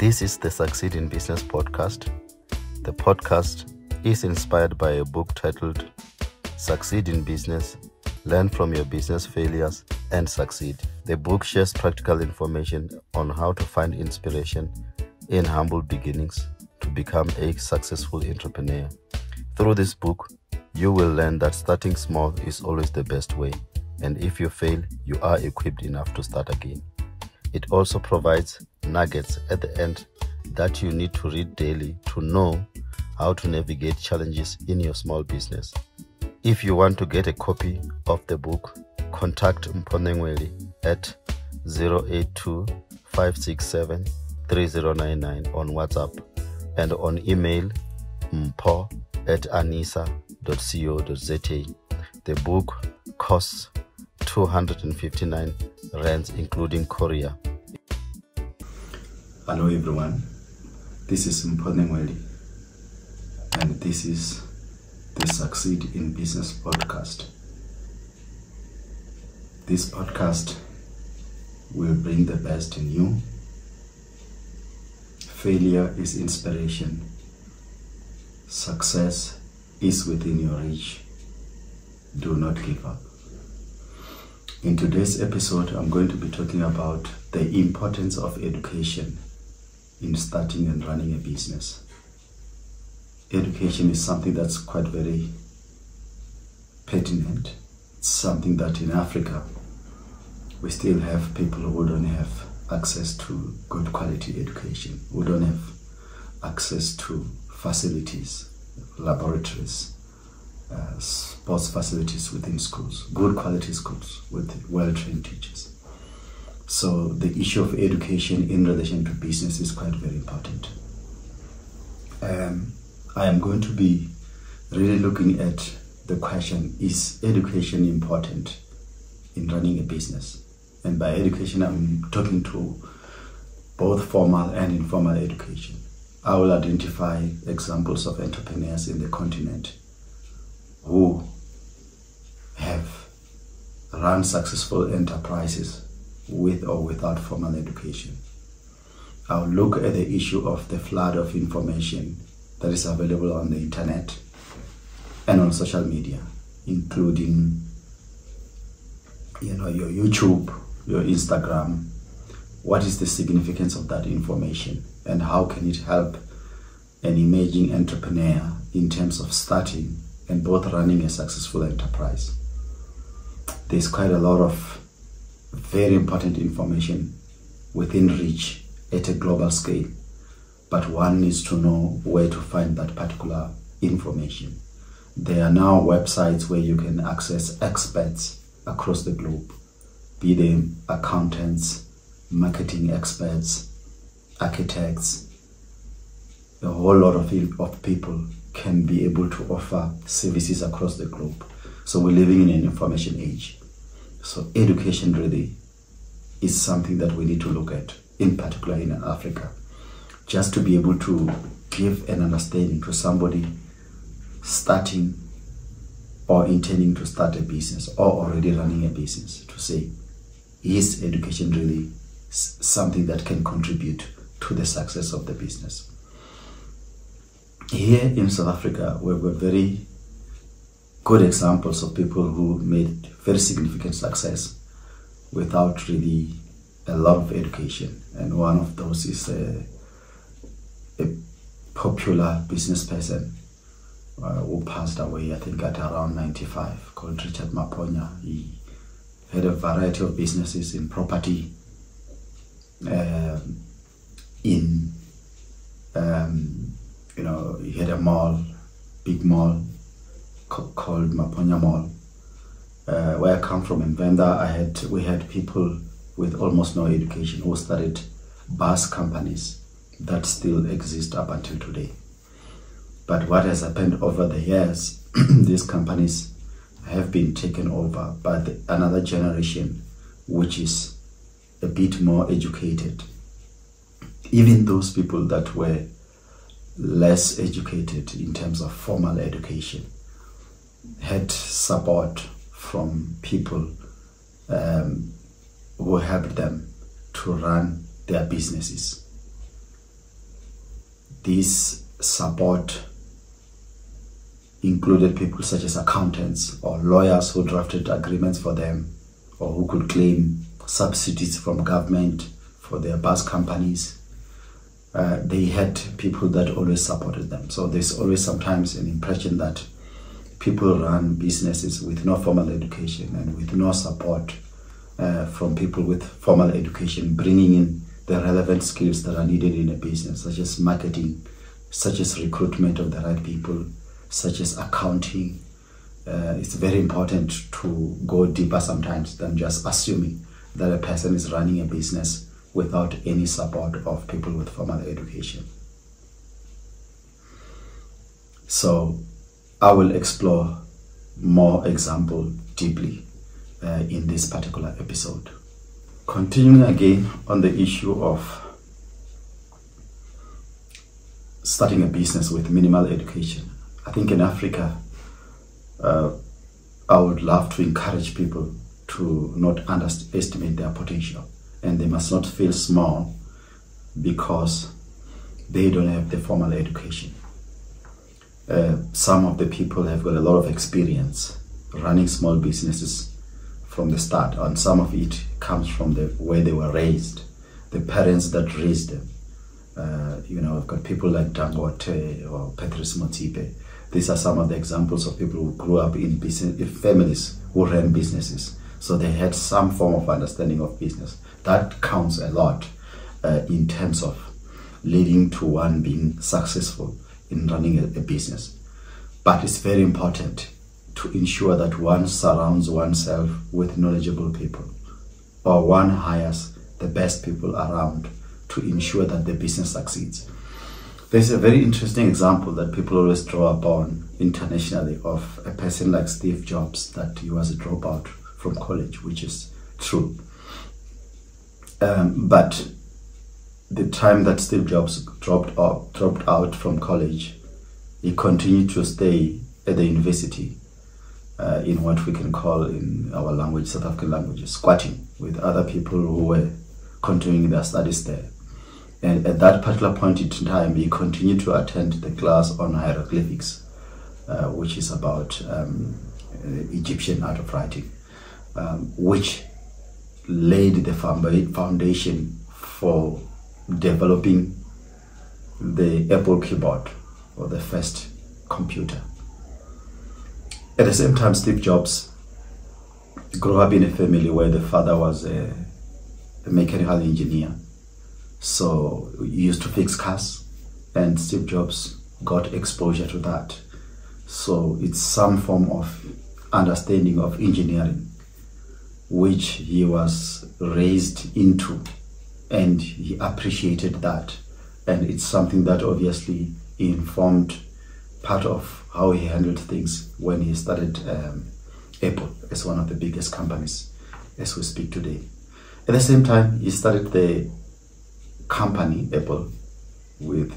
This is the Succeed in Business podcast. The podcast is inspired by a book titled Succeed in Business, Learn from Your Business Failures and Succeed. The book shares practical information on how to find inspiration in humble beginnings to become a successful entrepreneur. Through this book, you will learn that starting small is always the best way, and if you fail, you are equipped enough to start again. It also provides nuggets at the end that you need to read daily to know how to navigate challenges in your small business. If you want to get a copy of the book, contact Mpho Nenweli at 082-567-3099 on WhatsApp and on email mpho@anisa.co.za. The book costs 259 rands including courier. Hello everyone, this is Mpho Nenweli and this is the Succeed in Business podcast. This podcast will bring the best in you. Failure is inspiration. Success is within your reach. Do not give up. In today's episode, I'm going to be talking about the importance of education in starting and running a business. Education is something that's quite very pertinent. It's something that in Africa, we still have people who don't have access to good quality education, who don't have access to facilities, laboratories, sports facilities within schools, good quality schools with well-trained teachers. So the issue of education in relation to business is quite very important. I am going to be really looking at the question, is education important in running a business? And by education, I'm talking to both formal and informal education. I will identify examples of entrepreneurs in the continent who have run successful enterprises with or without formal education. I'll look at the issue of the flood of information that is available on the internet and on social media, including your YouTube, your Instagram. What is the significance of that information and how can it help an emerging entrepreneur in terms of starting and both running a successful enterprise? There's quite a lot of very important information within reach at a global scale, but one needs to know where to find that particular information. There are now websites where you can access experts across the globe, be they accountants, marketing experts, architects. A whole lot of people can be able to offer services across the globe. So we're living in an information age. So education really is something that we need to look at, in particular in Africa, just to be able to give an understanding to somebody starting or intending to start a business or already running a business, to say, is education really something that can contribute to the success of the business? Here in South Africa, we've got very good examples of people who made very significant success without really a lot of education. And one of those is a popular business person who passed away, I think at around 95, called Dr Mpho. He had a variety of businesses in property, he had a mall, big mall called Maponya Mall. Where I come from in Venda, we had people with almost no education who started bus companies that still exist up until today. But what has happened over the years, these companies have been taken over by another generation, which is a bit more educated. Even those people that were less educated in terms of formal education had support from people who helped them to run their businesses. This support included people such as accountants or lawyers who drafted agreements for them, or who could claim subsidies from government for their bus companies. They had people that always supported them. So there's always sometimes an impression that people run businesses with no formal education and with no support from people with formal education, bringing in the relevant skills that are needed in a business, such as marketing, such as recruitment of the right people, such as accounting. It's very important to go deeper sometimes than just assuming that a person is running a business without any support of people with formal education. So I will explore more example deeply in this particular episode. Continuing again on the issue of starting a business with minimal education, I think in Africa, I would love to encourage people to not underestimate their potential, and they must not feel small because they don't have the formal education. Some of the people have got a lot of experience running small businesses from the start, and some of it comes from the way they were raised, the parents that raised them. I've got people like Dangote or Patrice Motsepe. These are some of the examples of people who grew up in business, families who ran businesses. So they had some form of understanding of business. That counts a lot in terms of leading to one being successful in running a business. But it's very important to ensure that one surrounds oneself with knowledgeable people, or one hires the best people around to ensure that the business succeeds. There's a very interesting example that people always draw upon internationally of a person like Steve Jobs, that he was a dropout from college, which is true. But the time that Steve Jobs dropped out from college, he continued to stay at the university in what we can call in our language, South African language, squatting with other people who were continuing their studies there. And at that particular point in time, he continued to attend the class on hieroglyphics, which is about Egyptian art of writing, which laid the foundation for developing the Apple keyboard, or the first computer. At the same time, Steve Jobs grew up in a family where the father was a mechanical engineer. So he used to fix cars, and Steve Jobs got exposure to that. So it's some form of understanding of engineering, which he was raised into, and he appreciated that. And it's something that obviously informed part of how he handled things when he started Apple as one of the biggest companies as we speak today. At the same time, he started the company Apple with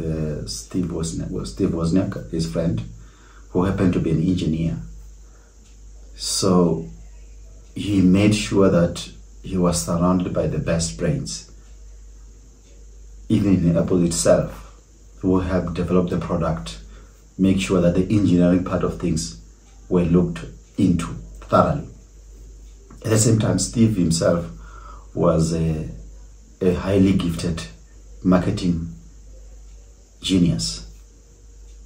Steve Wozniak, his friend, who happened to be an engineer. So he made sure that he was surrounded by the best brains, even in Apple itself, who helped develop the product, make sure that the engineering part of things were looked into thoroughly. At the same time, Steve himself was a highly gifted marketing genius,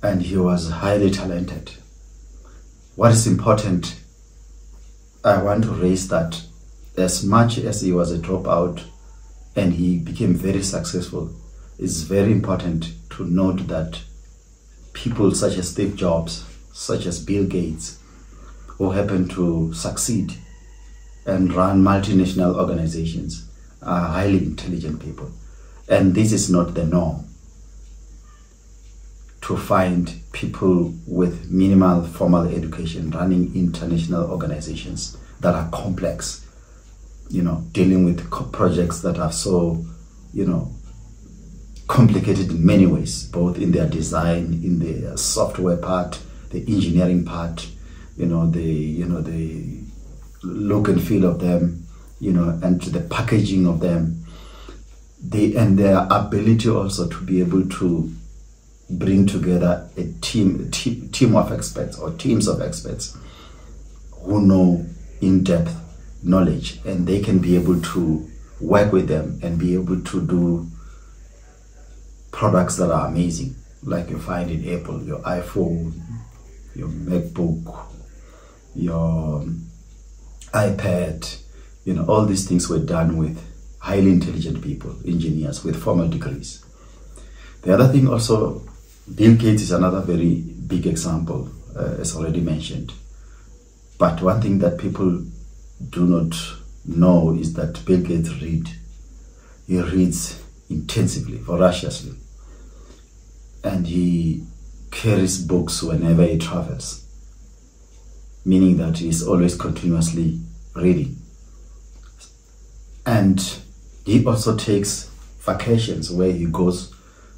and he was highly talented. What is important, I want to raise that as much as he was a dropout and he became very successful, it's very important to note that people such as Steve Jobs, such as Bill Gates, who happen to succeed and run multinational organizations, are highly intelligent people. And this is not the norm, to find people with minimal formal education running international organizations that are complex, dealing with projects that are so, complicated in many ways, both in their design, in the software part, the engineering part, the look and feel of them, and the packaging of them, and their ability also to be able to bring together a team of experts or teams of experts who know in-depth knowledge, and they can be able to work with them and be able to do products that are amazing, like you find in Apple, your iPhone, your MacBook, your iPad. All these things were done with highly intelligent people, engineers with formal degrees. The other thing also, Bill Gates is another very big example, as already mentioned. But one thing that people do not know is that Bill Gates he reads intensively, voraciously, and he carries books whenever he travels, meaning that he's always continuously reading. And he also takes vacations where he goes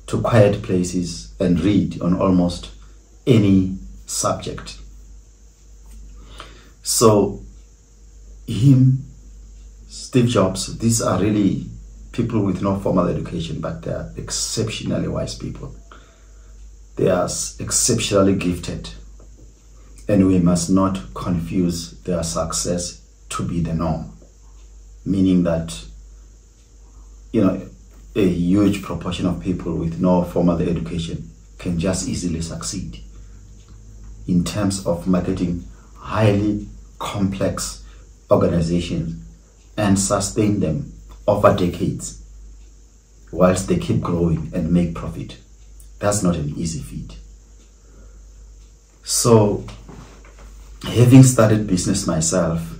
to quiet places and read on almost any subject. So him, Steve Jobs, these are really people with no formal education, but they are exceptionally wise people. They are exceptionally gifted, and we must not confuse their success to be the norm, meaning that a huge proportion of people with no formal education can just easily succeed in terms of marketing highly complex organizations and sustain them over decades whilst they keep growing and make profit. That's not an easy feat. So, having started business myself,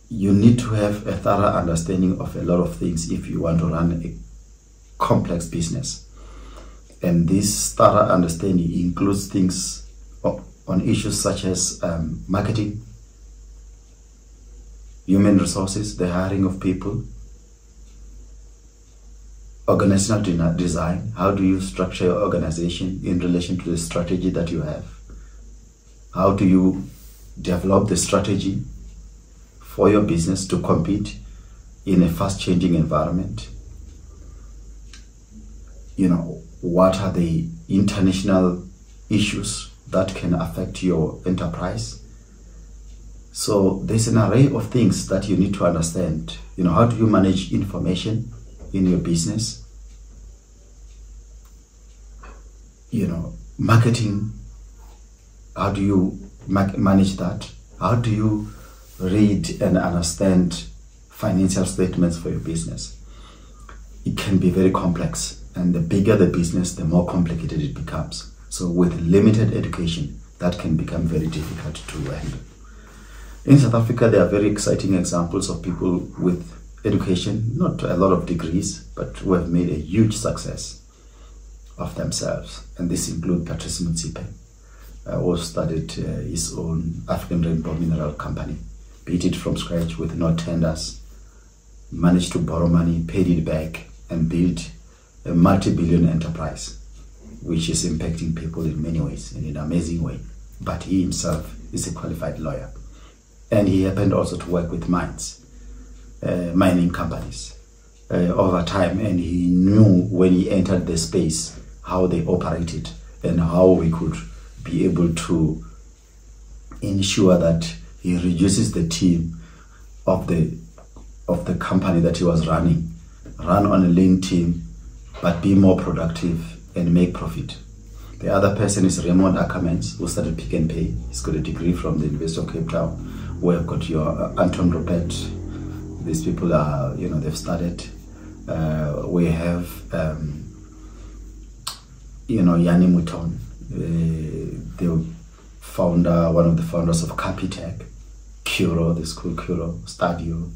you need to have a thorough understanding of a lot of things if you want to run a complex business. And this thorough understanding includes things on issues such as marketing, human resources, the hiring of people, organizational design. How do you structure your organization in relation to the strategy that you have? How do you develop the strategy for your business to compete in a fast-changing environment? What are the international issues that can affect your enterprise? So there's an array of things that you need to understand. How do you manage information in your business? Marketing, how do you manage that? How do you read and understand financial statements for your business? It can be very complex, and the bigger the business, the more complicated it becomes. So with limited education, that can become very difficult to handle. In South Africa, there are very exciting examples of people with education, not a lot of degrees, but who have made a huge success of themselves. And this includes Patrice Motsepe, who started his own African Rainbow Mineral Company, built it from scratch with no tenders, managed to borrow money, paid it back, and built a multi-billion enterprise, which is impacting people in many ways, in an amazing way. But he himself is a qualified lawyer. And he happened also to work with mining companies over time, and he knew when he entered the space how they operated and how we could be able to ensure that he reduces the team of the company that he was run on a lean team, but be more productive and make profit. The other person is Raymond Ackermans, who started Pick n Pay. He's got a degree from the University of Cape Town. We've got your Anton Rupert. These people are, they've started. We have, Yanni Mouton, the founder, one of the founders of Capitec, Curo, the school Curo, Stadio.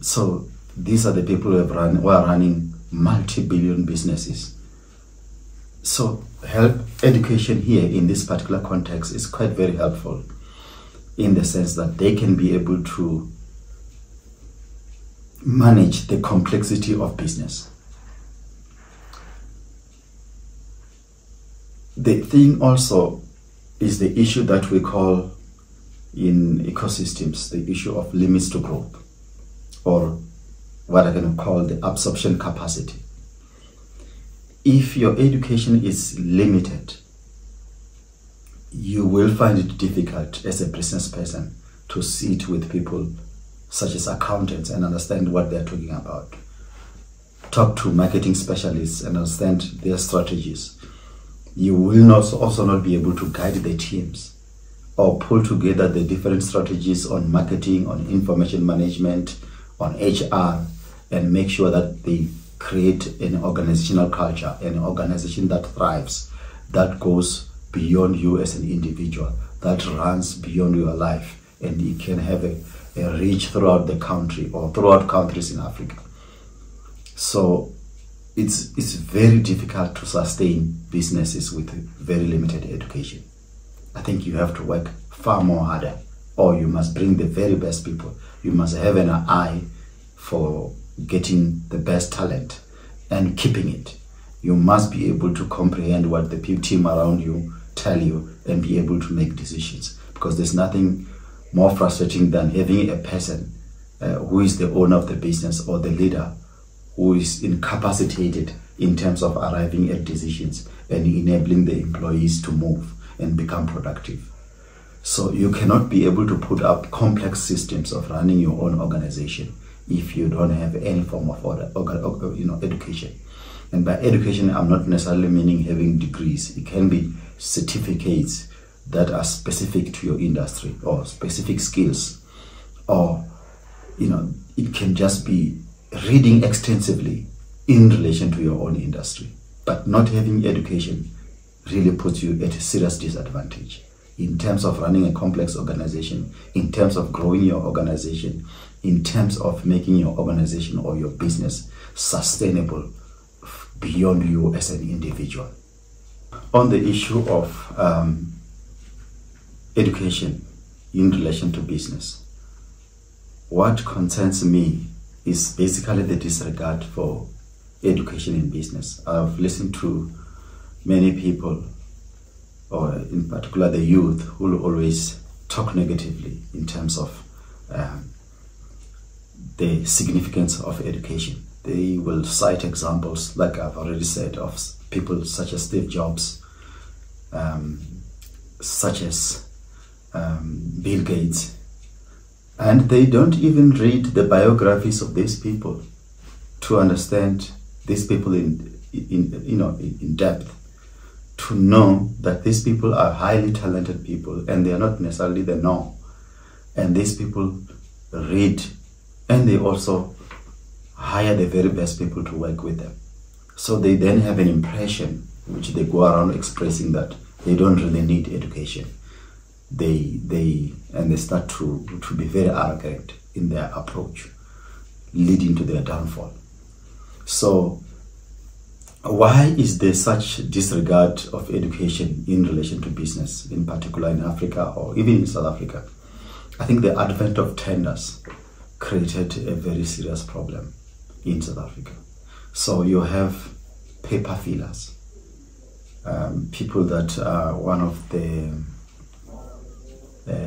So these are the people who are running multi-billion businesses. So education here in this particular context is quite very helpful, in the sense that they can be able to manage the complexity of business. The thing also is the issue that we call in ecosystems, the issue of limits to growth, or what I can call the absorption capacity. if your education is limited, you will find it difficult as a business person to sit with people such as accountants and understand what they're talking about. Talk to marketing specialists and understand their strategies. You will also not be able to guide the teams or pull together the different strategies on marketing, on information management, on HR, and make sure that they create an organizational culture, an organization that thrives, that goes beyond you as an individual, that runs beyond your life, and it can have a reach throughout the country or throughout countries in Africa. So it's very difficult to sustain businesses with very limited education. I think you have to work far more harder, or you must bring the very best people. You must have an eye for getting the best talent and keeping it. You must be able to comprehend what the team around you tell you and be able to make decisions, because there's nothing more frustrating than having a person who is the owner of the business or the leader who is incapacitated in terms of arriving at decisions and enabling the employees to move and become productive. So you cannot be able to put up complex systems of running your own organization if you don't have any form of education. And by education, I'm not necessarily meaning having degrees. It can be certificates that are specific to your industry or specific skills, or it can just be reading extensively in relation to your own industry. But not having education really puts you at a serious disadvantage in terms of running a complex organization, in terms of growing your organization, in terms of making your organization or your business sustainable beyond you as an individual. On the issue of education in relation to business, what concerns me is basically the disregard for education in business. I've listened to many people, or in particular the youth, who will always talk negatively in terms of the significance of education. They will cite examples, like I've already said, of people such as Steve Jobs, such as Bill Gates, and they don't even read the biographies of these people to understand these people in depth, to know that these people are highly talented people and they are not necessarily the norm. And these people read, and they also hire the very best people to work with them. So they then have an impression, which they go around expressing, that they don't really need education. They start to be very arrogant in their approach, leading to their downfall. So why is there such disregard of education in relation to business, in particular in Africa or even in South Africa? I think the advent of tenders created a very serious problem in South Africa. So you have paper fillers, people that one of the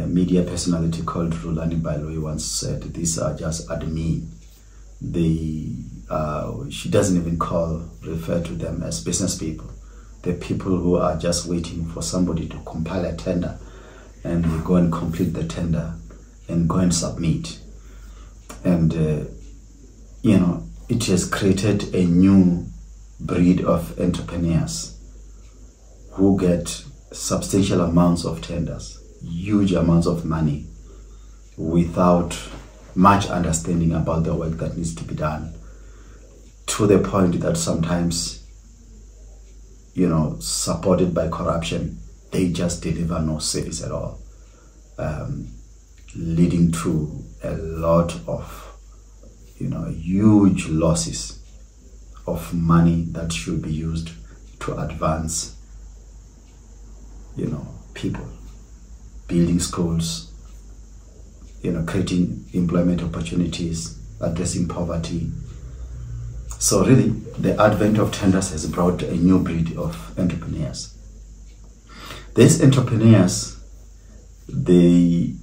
media personality called Rulani Bailoi once said, these are just admin. She doesn't even refer to them as business people. They're people who are just waiting for somebody to compile a tender, and they go and complete the tender and go and submit. And it has created a new breed of entrepreneurs who get substantial amounts of tenders, huge amounts of money, without much understanding about the work that needs to be done, to the point that sometimes, supported by corruption, they just deliver no service at all, leading to a lot of huge losses of money that should be used to advance people, building schools, creating employment opportunities, addressing poverty. So really, the advent of tenders has brought a new breed of entrepreneurs. These entrepreneurs, they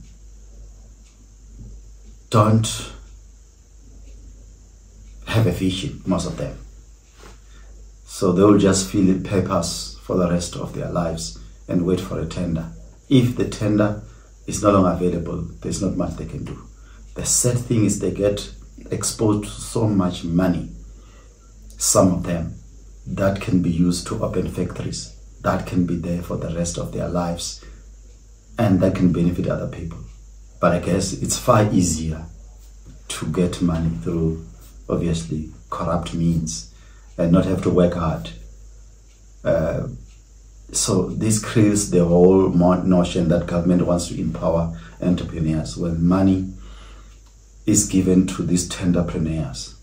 don't have a vision, most of them. So they will just fill in papers for the rest of their lives and wait for a tender. If the tender is no longer available, there's not much they can do. The sad thing is they get exposed to so much money, some of them, that can be used to open factories, that can be there for the rest of their lives, and that can benefit other people. But I guess it's far easier to get money through, obviously, corrupt means and not have to work hard. So this creates the whole notion that government wants to empower entrepreneurs when money is given to these tenderpreneurs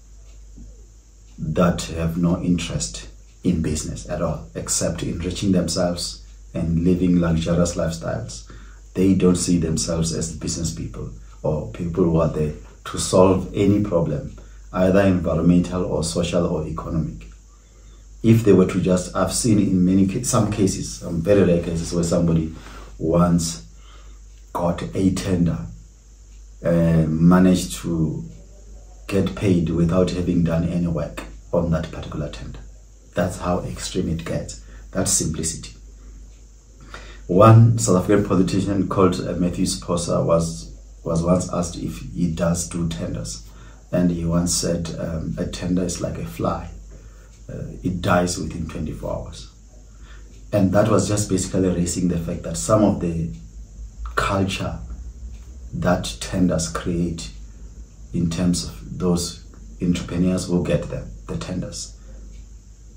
that have no interest in business at all, except enriching themselves and living luxurious lifestyles. They don't see themselves as business people or people who are there to solve any problem, either environmental or social or economic. If they were to just, I've seen in some cases, some very rare cases, where somebody once got a tender, managed to get paid without having done any work on that particular tender. That's how extreme it gets. That's simplicity. One South African politician called Matthew Sposa was once asked if he does do tenders, and he once said a tender is like a fly. It dies within 24 hours. And that was just basically raising the fact that some of the culture that tenders create in terms of those entrepreneurs who get the tenders,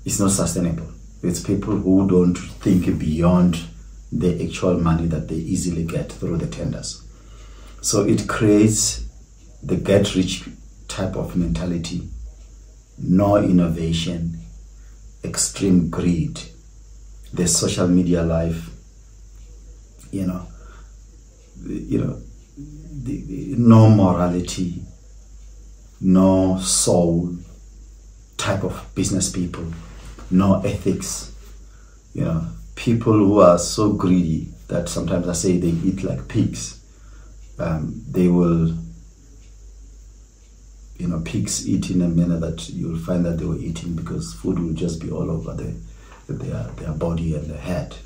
it's not sustainable. It's people who don't think beyond the actual money that they easily get through the tenders. So it creates the get-rich type of mentality, no innovation, extreme greed, the social media life, no morality, no soul type of business people, no ethics, people who are so greedy that sometimes I say they eat like pigs. They will, pigs eat in a manner that you'll find that they were eating because food will just be all over their body and their head.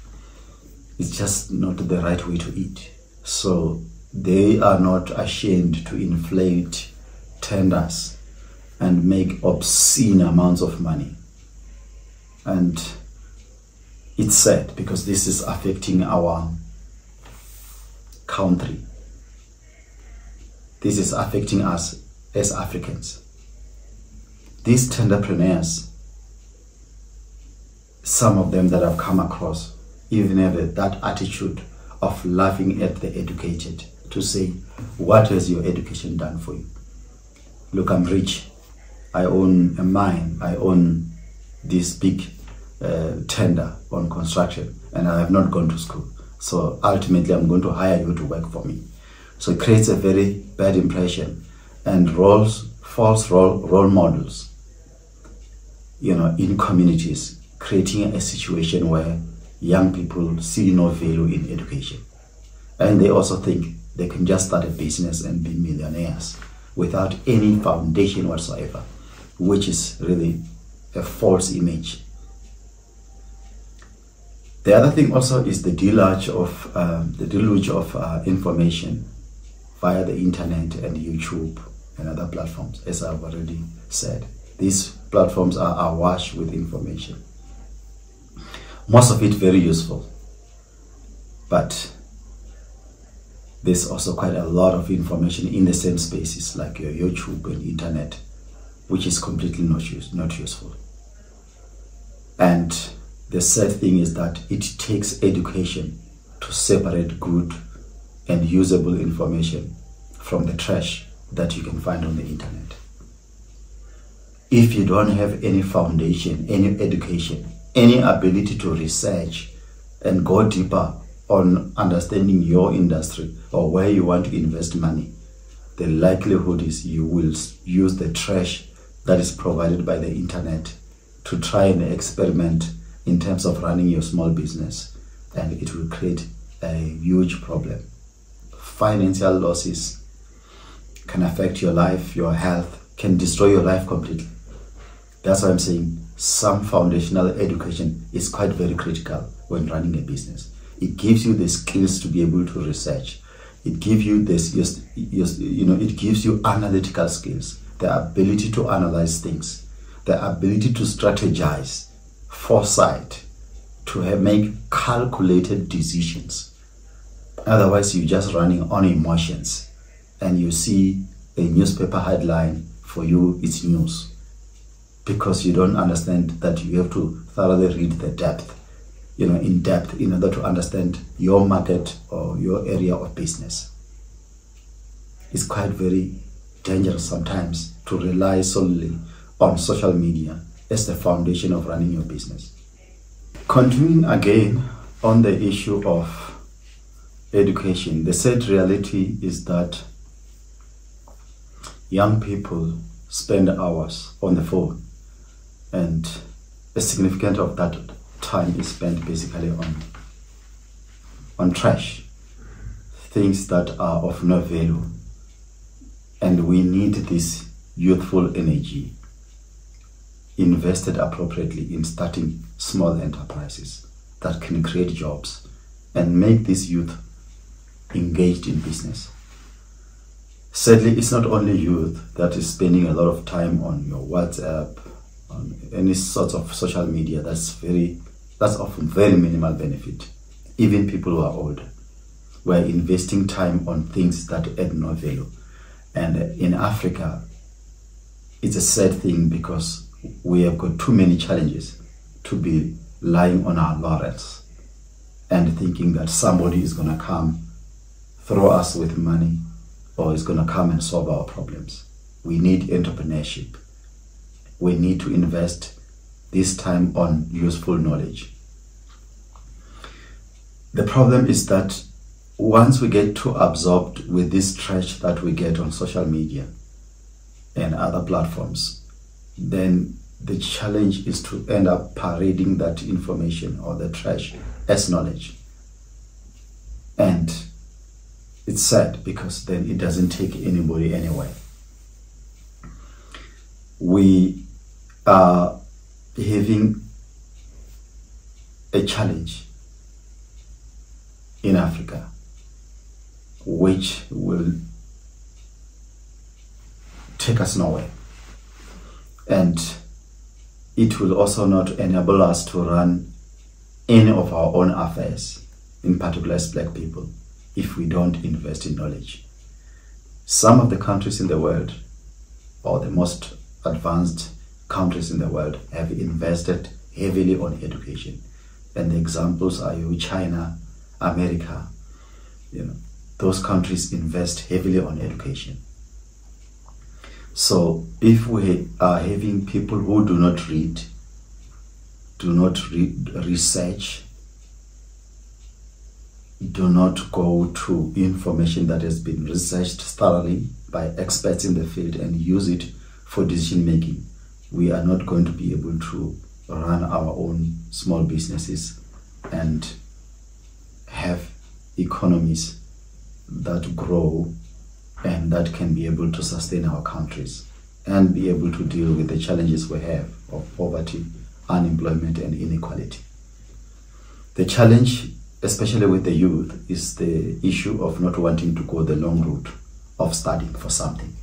It's just not the right way to eat. So they are not ashamed to inflate tenders and make obscene amounts of money. And it's sad because this is affecting our country. This is affecting us as Africans. These tenderpreneurs, some of them that I've come across, even have that attitude of laughing at the educated to say, what has your education done for you? Look, I'm rich. I own a mine. I own this big tender on construction, and I have not gone to school. So ultimately, I'm going to hire you to work for me. So it creates a very bad impression and false role models, in communities, creating a situation where young people see no value in education. And they also think they can just start a business and be millionaires without any foundation whatsoever, which is really a false image. The other thing also is the deluge of information via the internet and YouTube and other platforms, as I've already said. These platforms are awash with information. Most of it very useful, but there's also quite a lot of information in the same spaces like your YouTube and internet, which is completely not useful. And the sad thing is that it takes education to separate good and usable information from the trash that you can find on the internet. If you don't have any foundation, any education, any ability to research and go deeper on understanding your industry or where you want to invest money, the likelihood is you will use the trash that is provided by the internet to try and experiment in terms of running your small business, and it will create a huge problem. Financial losses can affect your life, your health, can destroy your life completely. That's why I'm saying some foundational education is quite very critical when running a business. It gives you the skills to be able to research. It gives you this, it gives you analytical skills, the ability to analyze things, the ability to strategize, foresight, to make calculated decisions. Otherwise, you're just running on emotions, and you see a newspaper headline, for you it's news, because you don't understand that you have to thoroughly read the depth, in depth, in order to understand your market or your area of business. It's quite very dangerous sometimes to rely solely on social media as the foundation of running your business. Continuing again on the issue of education, the sad reality is that young people spend hours on the phone, and a significant of that time is spent basically on trash, things that are of no value. And we need this youthful energy invested appropriately in starting small enterprises that can create jobs and make this youth engaged in business. Sadly, it's not only youth that is spending a lot of time on your WhatsApp, on any sort of social media. That's of very minimal benefit. Even people who are older, we're investing time on things that add no value. And in Africa, it's a sad thing, because we have got too many challenges to be lying on our laurels and thinking that somebody is going to come throw us with money or is going to come and solve our problems. We need entrepreneurship. We need to invest this time on useful knowledge. The problem is that once we get too absorbed with this trash that we get on social media and other platforms, then the challenge is to end up parading that information or the trash as knowledge. And it's sad, because then it doesn't take anybody anywhere. We are having a challenge in Africa which will take us nowhere, and it will also not enable us to run any of our own affairs, in particular as black people, if we don't invest in knowledge. Some of the countries in the world, or the most advanced countries in the world, have invested heavily on education, and the examples are China, America. Those countries invest heavily on education. So if we are having people who do not read research, do not go to information that has been researched thoroughly by experts in the field and use it for decision making, we are not going to be able to run our own small businesses and have economies that grow and that can be able to sustain our countries and be able to deal with the challenges we have of poverty, unemployment, and inequality. The challenge, especially with the youth, is the issue of not wanting to go the long route of studying for something.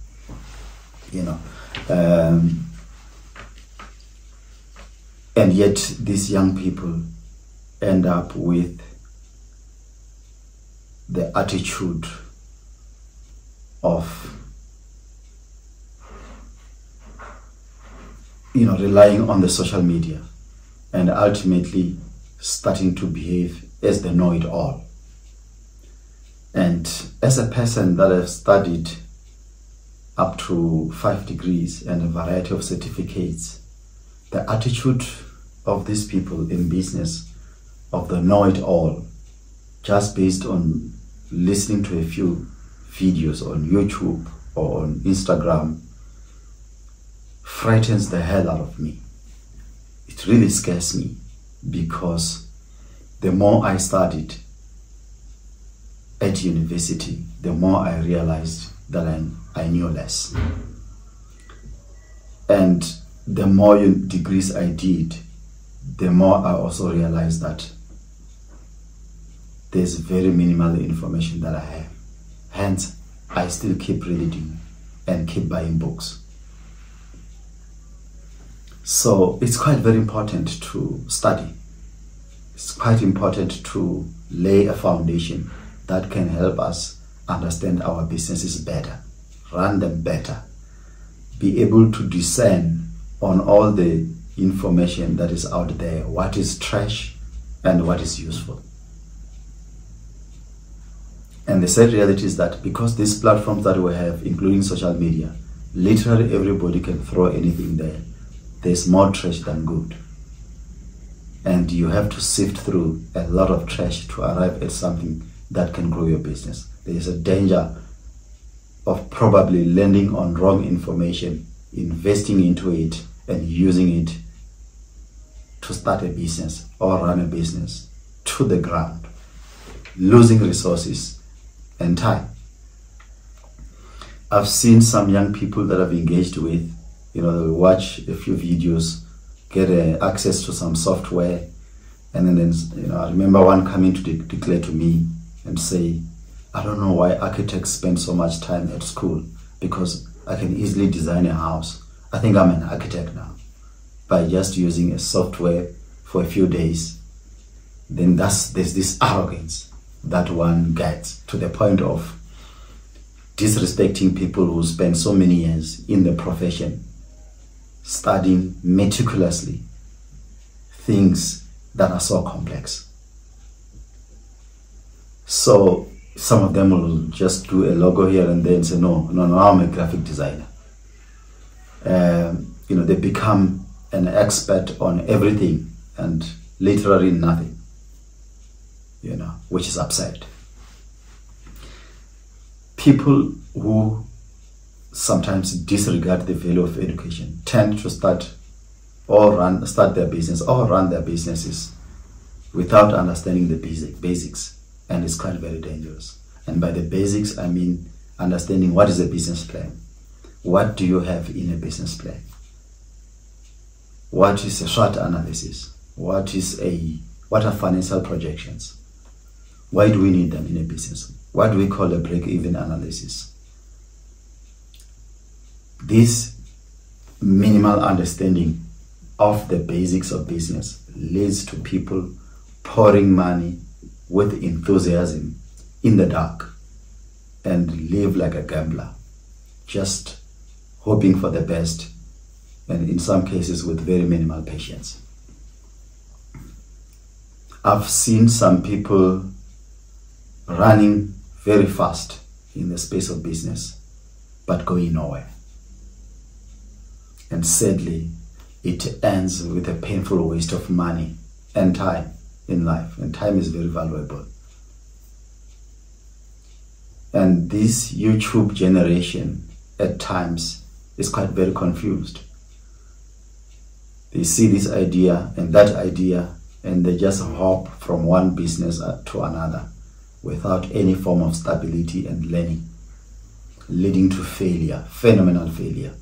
And yet these young people end up with the attitude of relying on the social media and ultimately starting to behave as they know it all. And as a person that has studied up to 5 degrees and a variety of certificates, the attitude of these people in business, of the know-it-all, just based on listening to a few videos on YouTube or on Instagram, frightens the hell out of me. It really scares me, because the more I studied at university, the more I realized that I knew less. And the more degrees I did, the more I also realized that there's very minimal information that I have. Hence, I still keep reading and keep buying books. So it's quite very important to study. It's quite important to lay a foundation that can help us understand our businesses better, run them better, be able to discern on all the information that is out there, what is trash and what is useful. And the sad reality is that because these platforms that we have, including social media, literally everybody can throw anything there. There's more trash than good. And you have to sift through a lot of trash to arrive at something that can grow your business. There is a danger of probably landing on wrong information, investing into it, and using it to start a business or run a business to the ground, losing resources and time. I've seen some young people that I've engaged with, they'll watch a few videos, get access to some software, and then I remember one coming to declare to me and say, I don't know why architects spend so much time at school, because I can easily design a house. I think I'm an architect now by just using a software for a few days. Then there's this arrogance that one gets to the point of disrespecting people who spend so many years in the profession, studying meticulously things that are so complex. So some of them will just do a logo here and then say, no, I'm a graphic designer. They become an expert on everything and literally nothing, which is absurd. People who sometimes disregard the value of education tend to start their business or run their businesses without understanding the basics, and it's quite very dangerous. And by the basics, I mean understanding what is a business plan. What do you have in a business plan? What is a SWOT analysis? What are financial projections? Why do we need them in a business? What do we call a break-even analysis? This minimal understanding of the basics of business leads to people pouring money with enthusiasm in the dark and live like a gambler, just hoping for the best, and in some cases with very minimal patience. I've seen some people running very fast in the space of business, but going nowhere. And sadly, it ends with a painful waste of money and time in life, and time is very valuable. And this YouTube generation at times is quite very confused. They see this idea and that idea, and they just hop from one business to another without any form of stability and learning, leading to failure, phenomenal failure.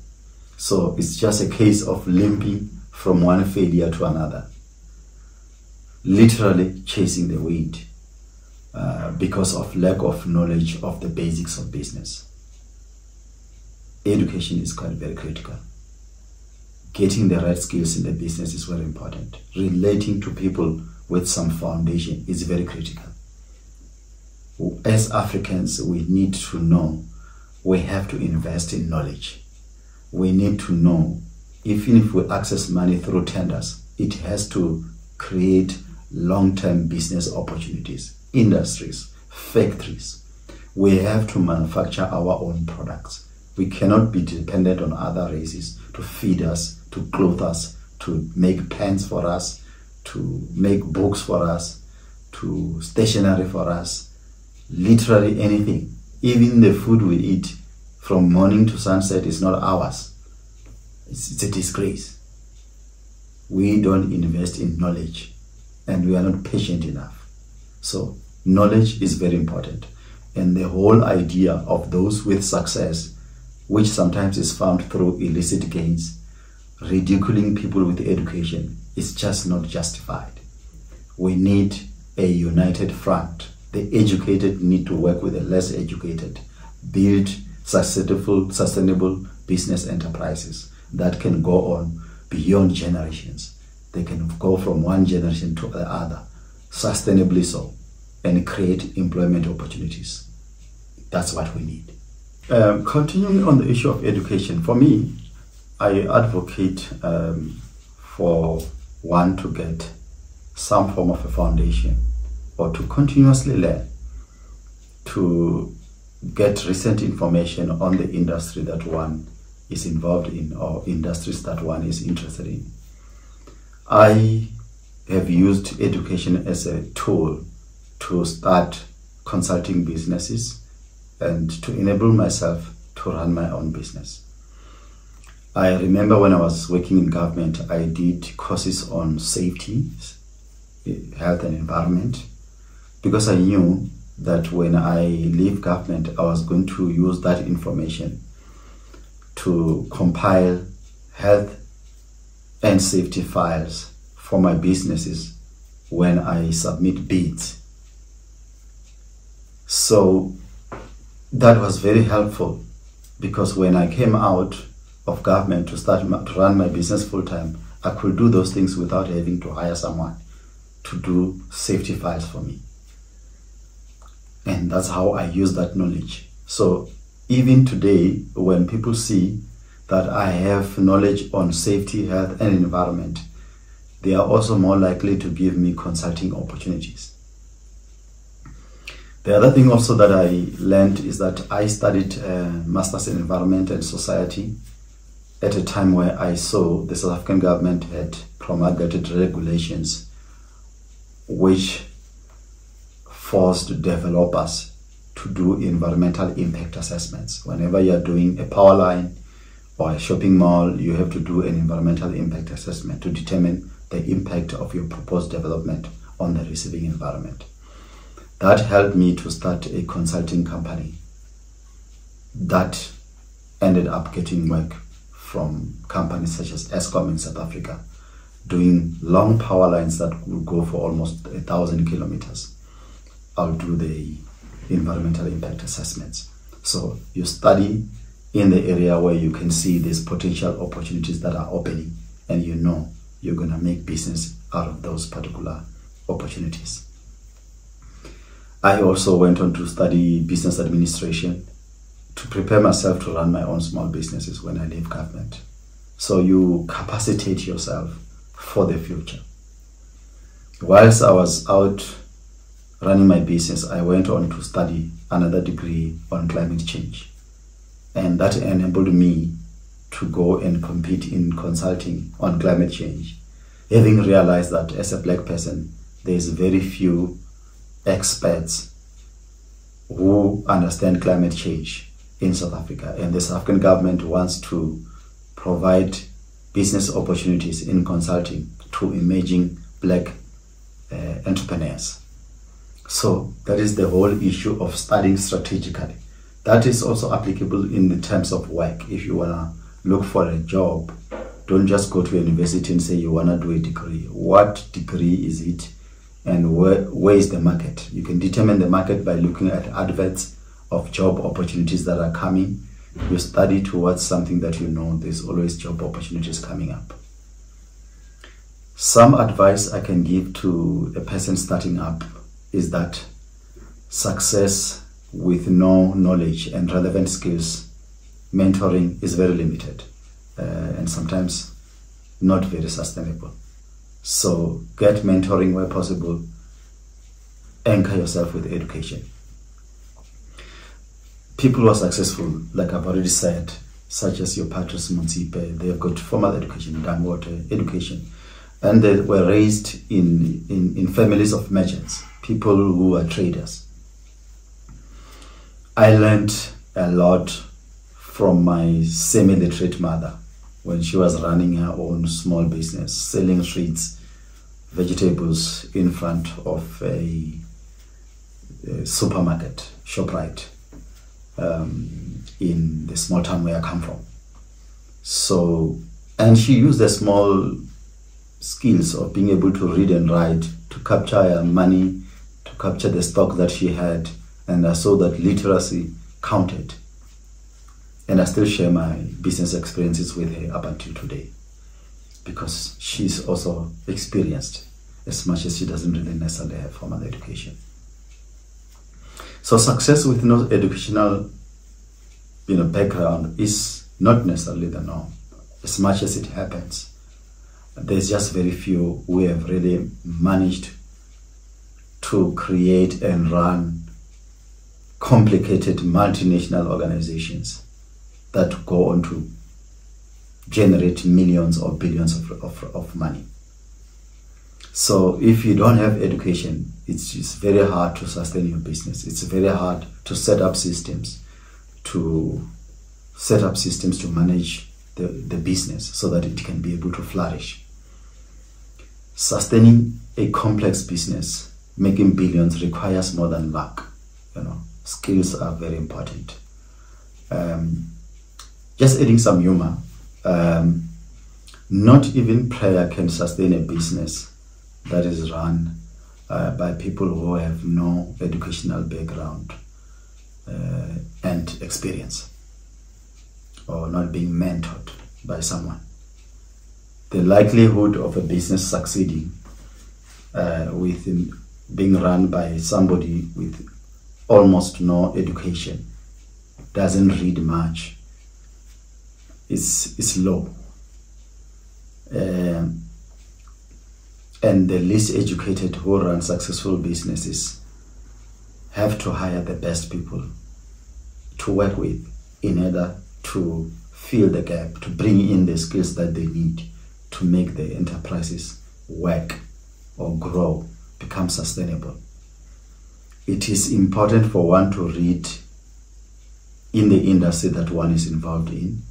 So it's just a case of limping from one failure to another, literally chasing the wind because of lack of knowledge of the basics of business. Education is quite very critical. Getting the right skills in the business is very important. Relating to people with some foundation is very critical. As Africans, we need to know we have to invest in knowledge. We need to know, even if we access money through tenders, it has to create long-term business opportunities, industries, factories. We have to manufacture our own products. We cannot be dependent on other races to feed us, to clothe us, to make pens for us, to make books for us, to stationery for us, literally anything. Even the food we eat from morning to sunset is not ours. It's a disgrace. We don't invest in knowledge, and we are not patient enough. So knowledge is very important. And the whole idea of those with success, which sometimes is found through illicit gains, ridiculing people with education is just not justified. We need a united front. The educated need to work with the less educated, build sustainable business enterprises that can go on beyond generations. They can go from one generation to the other, sustainably so, and create employment opportunities. That's what we need. Continuing on the issue of education, for me, I advocate for one to get some form of a foundation or to continuously learn, to get recent information on the industry that one is involved in or industries that one is interested in. I have used education as a tool to start consulting businesses and to enable myself to run my own business. I remember when I was working in government, I did courses on safety, health and environment, because I knew that when I leave government, I was going to use that information to compile health and safety files for my businesses when I submit bids. So that was very helpful, because when I came out of government to start to run my business full-time, I could do those things without having to hire someone to do safety files for me. And that's how I use that knowledge. So even today, when people see that I have knowledge on safety, health and environment, they are also more likely to give me consulting opportunities. The other thing also that I learned is that I studied Masters in Environment and Society at a time where I saw the South African government had promulgated regulations which forced developers to do environmental impact assessments. Whenever you are doing a power line or a shopping mall, you have to do an environmental impact assessment to determine the impact of your proposed development on the receiving environment. That helped me to start a consulting company that ended up getting work from companies such as Eskom in South Africa, doing long power lines that will go for almost 1,000 kilometers. I'll do the environmental impact assessments. So you study in the area where you can see these potential opportunities that are opening, and you know you're going to make business out of those particular opportunities. I also went on to study business administration to prepare myself to run my own small businesses when I leave government. So you capacitate yourself for the future. Whilst I was out running my business, I went on to study another degree on climate change. And that enabled me to go and compete in consulting on climate change, having realized that as a black person, there's very few experts who understand climate change in South Africa, and the South African government wants to provide business opportunities in consulting to emerging black entrepreneurs. So that is the whole issue of studying strategically. That is also applicable in the terms of work. If you want to look for a job, don't just go to university and say you want to do a degree. What degree is it? And where is the market? You can determine the market by looking at adverts of job opportunities that are coming. You study towards something that you know there's always job opportunities coming up. Some advice I can give to a person starting up is that success with no knowledge and relevant skills, mentoring is very limited and sometimes not very sustainable. So get mentoring where possible. Anchor yourself with education. People who are successful, like I've already said, such as your Patrice Motsepe, they have got formal education, Dangote education, and they were raised in families of merchants, people who are traders. I learned a lot from my semi-literate mother when she was running her own small business, selling treats, vegetables in front of a supermarket, ShopRite, in the small town where I come from. So And she used the small skills of being able to read and write to capture her money, to capture the stock that she had, and I saw that literacy counted. And I still share my business experiences with her up until today, because she's also experienced as much as she doesn't really necessarily have formal education. So success with no educational background is not necessarily the norm. As much as it happens, there's just very few who have really managed to create and run complicated multinational organizations that go on to generate millions or billions of money. So if you don't have education, it's very hard to sustain your business. It's very hard to set up systems to manage the business so that it can be able to flourish. Sustaining a complex business, making billions, requires more than luck. Skills are very important. Just adding some humor, not even prayer can sustain a business that is run by people who have no educational background and experience, or not being mentored by someone. The likelihood of a business succeeding with being run by somebody with almost no education, doesn't read much, is low. And the least educated who run successful businesses have to hire the best people to work with in order to fill the gap, to bring in the skills that they need to make the enterprises work or grow, become sustainable. It is important for one to read in the industry that one is involved in,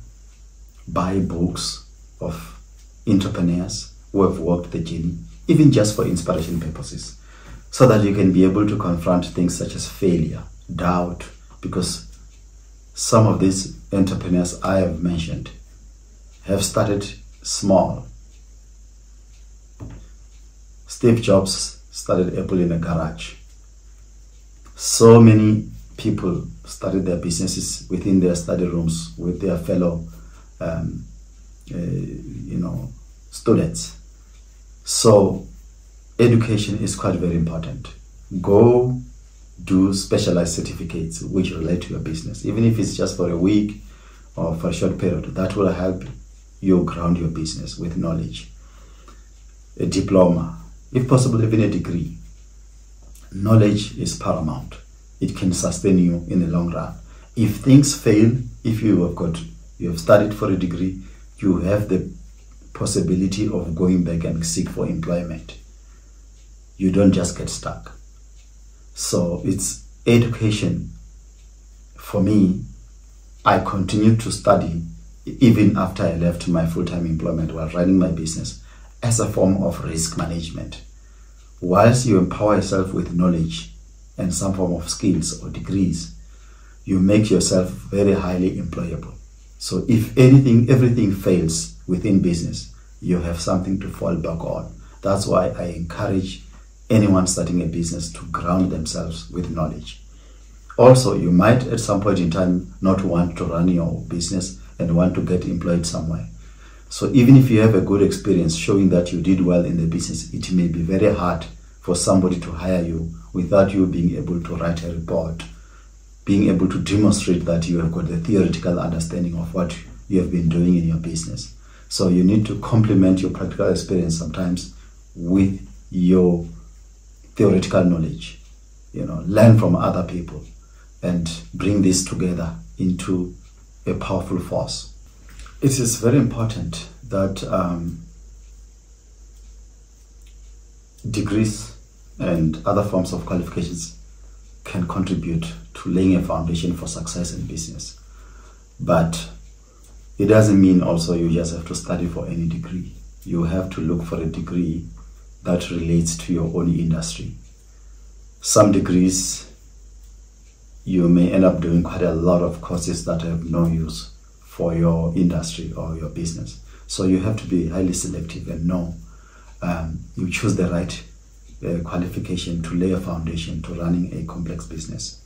buy books of entrepreneurs who have walked the journey, even just for inspiration purposes, so that you can be able to confront things such as failure, doubt, because some of these entrepreneurs I have mentioned have started small. Steve Jobs started Apple in a garage. So many people started their businesses within their study rooms with their fellow students. So education is quite very important. Go do specialized certificates which relate to your business, even if it's just for a week or for a short period. That will help you ground your business with knowledge. A diploma, if possible even a degree. Knowledge is paramount. It can sustain you in the long run. If things fail, if you have studied for a degree, you have the possibility of going back and seek for employment. You don't just get stuck. So it's education. For me, I continued to study even after I left my full-time employment while running my business as a form of risk management. Whilst you empower yourself with knowledge and some form of skills or degrees, you make yourself very highly employable. So if everything fails within business, you have something to fall back on. That's why I encourage anyone starting a business to ground themselves with knowledge. Also, you might at some point in time not want to run your business and want to get employed somewhere. So even if you have a good experience showing that you did well in the business, it may be very hard for somebody to hire you without you being able to write a report, being able to demonstrate that you have got the theoretical understanding of what you have been doing in your business. So you need to complement your practical experience sometimes with your theoretical knowledge. Learn from other people and bring this together into a powerful force. It is very important that degrees and other forms of qualifications can contribute to laying a foundation for success in business. But it doesn't mean also you just have to study for any degree. You have to look for a degree that relates to your own industry. Some degrees, you may end up doing quite a lot of courses that have no use for your industry or your business. So you have to be highly selective and know you choose the right qualification to lay a foundation to running a complex business.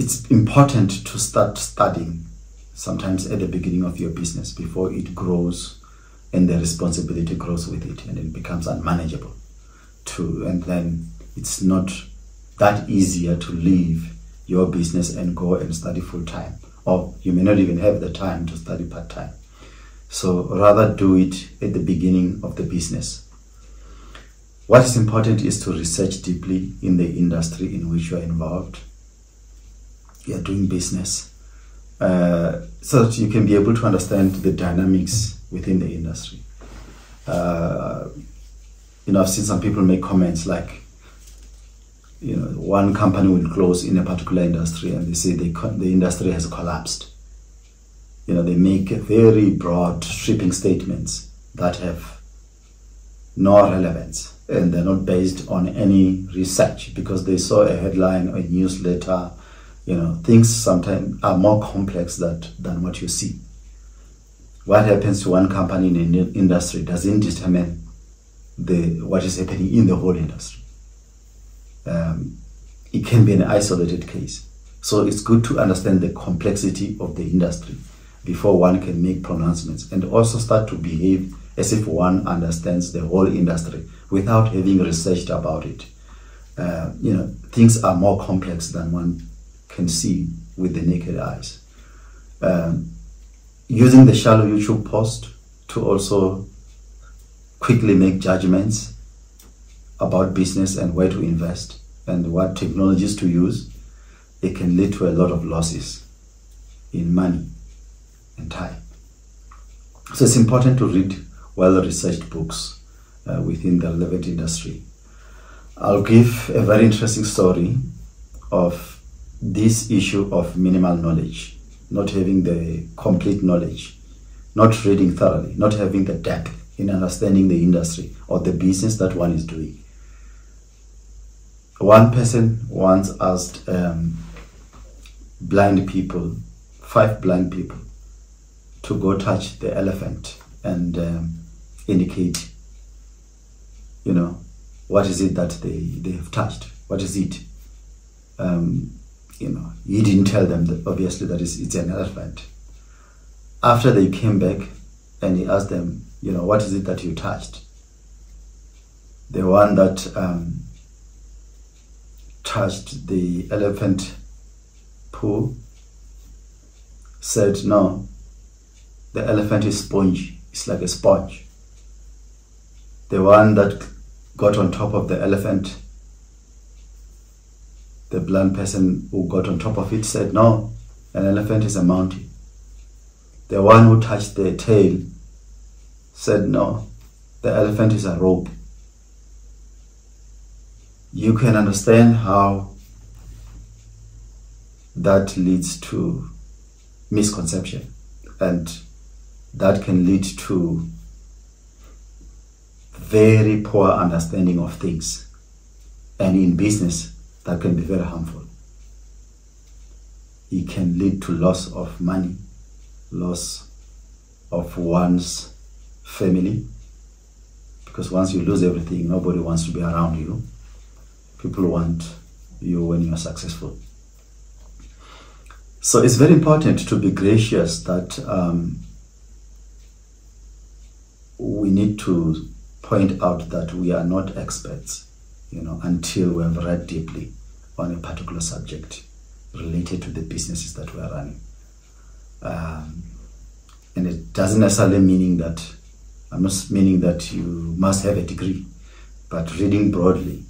It's important to start studying sometimes at the beginning of your business before it grows and the responsibility grows with it and it becomes unmanageable. And then it's not that easier to leave your business and go and study full-time, or you may not even have the time to study part-time. So rather do it at the beginning of the business. What is important is to research deeply in the industry in which you are involved. You are doing business, so that you can be able to understand the dynamics within the industry. I've seen some people make comments like, one company will close in a particular industry and they say the industry has collapsed. They make very broad, sweeping statements that have no relevance and they're not based on any research because they saw a headline or a newsletter. Things sometimes are more complex than what you see. What happens to one company in an industry doesn't determine what is happening in the whole industry. It can be an isolated case. So it's good to understand the complexity of the industry before one can make pronouncements, and also start to behave as if one understands the whole industry without having researched about it. Things are more complex than one can see with the naked eyes. Using the shallow YouTube post to also quickly make judgments about business and where to invest and what technologies to use, it can lead to a lot of losses in money and time. So it's important to read well-researched books within the relevant industry. I'll give a very interesting story of this issue of minimal knowledge, not having the complete knowledge, not reading thoroughly, not having the depth in understanding the industry or the business that one is doing. One person once asked 5 blind people to go touch the elephant and indicate, what is it that they have touched? What is it? He didn't tell them that obviously that it's an elephant. After they came back and he asked them, what is it that you touched? The one that touched the elephant poo said, no, the elephant is spongy. It's like a sponge. The one that got on top of the elephant, the blind person who got on top of it said, no, an elephant is a mountain. The one who touched the tail said, no, the elephant is a rope. You can understand how that leads to misconception, and that can lead to very poor understanding of things, and in business that can be very harmful. It can lead to loss of money, loss of one's family, because once you lose everything, nobody wants to be around you. People want you when you are successful. So it's very important to be gracious that we need to point out that we are not experts, until we have read deeply on a particular subject related to the businesses that we are running. And it doesn't necessarily mean that, I'm not meaning that you must have a degree, but reading broadly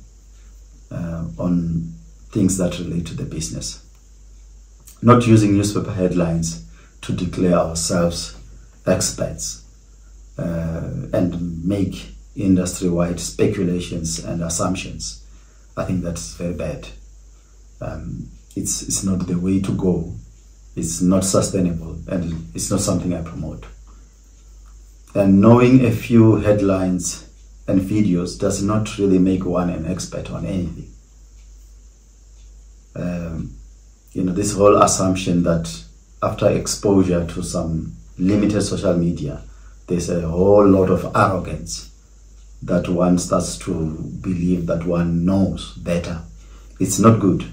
on things that relate to the business. Not using newspaper headlines to declare ourselves experts and make industry-wide speculations and assumptions. I think that's very bad. It's not the way to go. It's not sustainable, and it's not something I promote. And knowing a few headlines and videos does not really make one an expert on anything. This whole assumption that after exposure to some limited social media, there's a whole lot of arrogance that one starts to believe that one knows better. It's not good.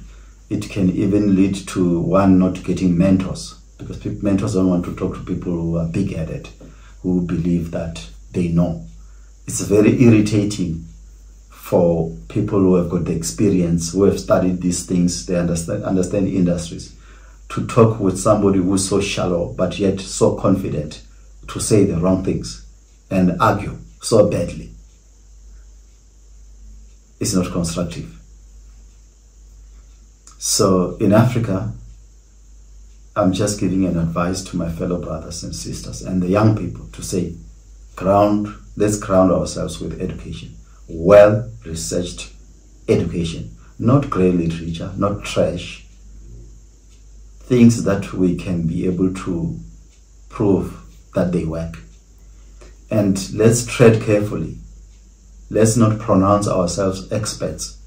It can even lead to one not getting mentors, because mentors don't want to talk to people who are big-headed, who believe that they know. It's very irritating for people who have got the experience, who have studied these things, they understand industries, to talk with somebody who's so shallow but yet so confident to say the wrong things and argue so badly. It's not constructive. So in Africa, I'm just giving an advice to my fellow brothers and sisters and the young people to say, let's ground ourselves with education, well-researched education, not grey literature, not trash, things that we can be able to prove that they work. And let's tread carefully. Let's not pronounce ourselves experts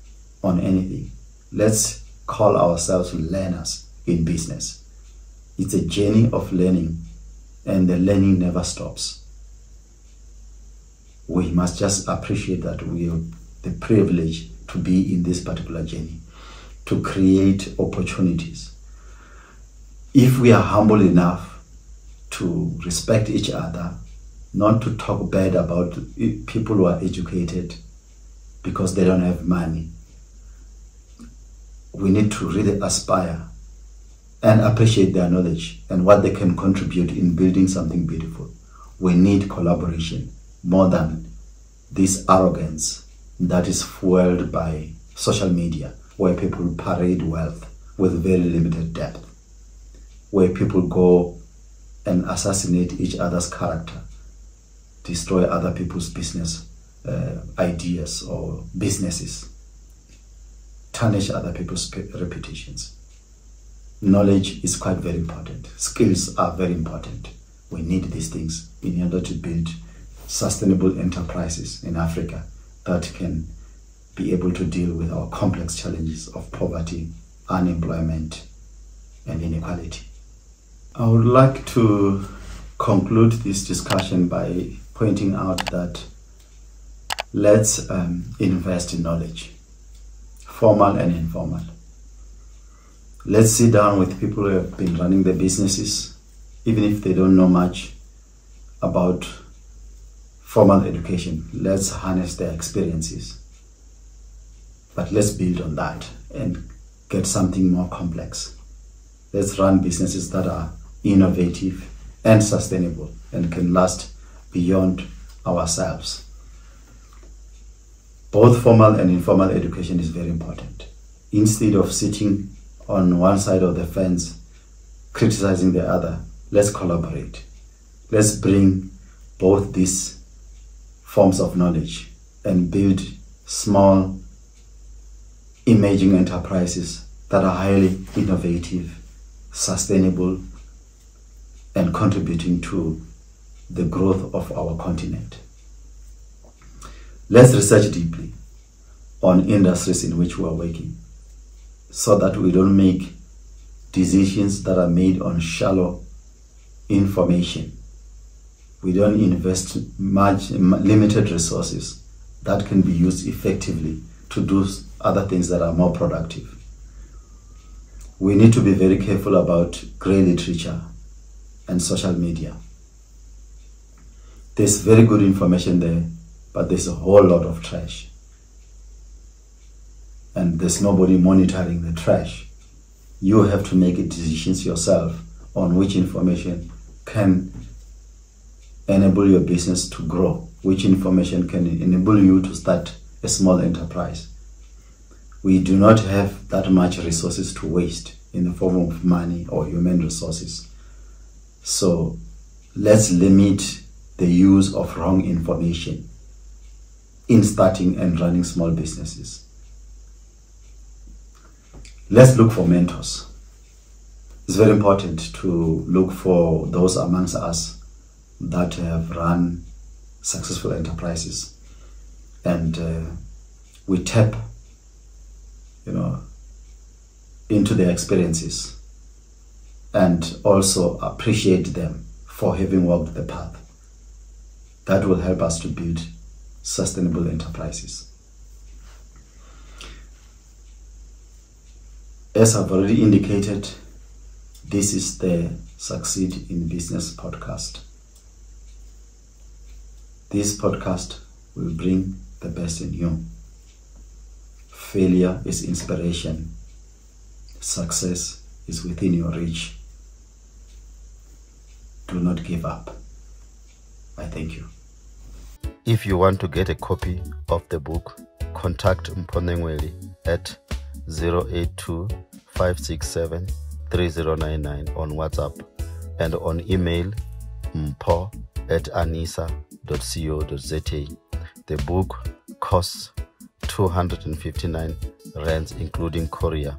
on anything. Let's call ourselves learners in business. It's a journey of learning, and the learning never stops. We must just appreciate that we have the privilege to be in this particular journey, to create opportunities. If we are humble enough to respect each other, not to talk bad about people who are educated because they don't have money, we need to really aspire and appreciate their knowledge and what they can contribute in building something beautiful. We need collaboration more than this arrogance that is fueled by social media, where people parade wealth with very limited depth, where people go and assassinate each other's character, destroy other people's business ideas or businesses, tarnish other people's reputations. Knowledge is quite very important. Skills are very important. We need these things in order to build sustainable enterprises in Africa that can be able to deal with our complex challenges of poverty, unemployment, and inequality. I would like to conclude this discussion by pointing out that let's invest in knowledge, formal and informal. Let's sit down with people who have been running their businesses, even if they don't know much about formal education. Let's harness their experiences. But let's build on that and get something more complex. Let's run businesses that are innovative and sustainable and can last beyond ourselves. Both formal and informal education is very important. Instead of sitting on one side of the fence criticizing the other, let's collaborate. Let's bring both these forms of knowledge and build small emerging enterprises that are highly innovative, sustainable, and contributing to the growth of our continent. Let's research deeply on industries in which we are working, so that we don't make decisions that are made on shallow information. We don't invest limited resources that can be used effectively to do other things that are more productive. We need to be very careful about grey literature and social media. There's very good information there, but there's a whole lot of trash. And there's nobody monitoring the trash. You have to make decisions yourself on which information can enable your business to grow, which information can enable you to start a small enterprise. We do not have that much resources to waste in the form of money or human resources. So let's limit the use of wrong information in starting and running small businesses. Let's look for mentors. It's very important to look for those amongst us that have run successful enterprises, and we tap, into their experiences and also appreciate them for having walked the path. That will help us to build sustainable enterprises. As I've already indicated, this is the Succeed in Business podcast. This podcast will bring the best in you. Failure is inspiration. Success is within your reach. Do not give up. I thank you. If you want to get a copy of the book, contact Mpho Nenweli at 082-567-3099 on WhatsApp and on email mpho@anisa.co.za. The book costs 259 rands including courier.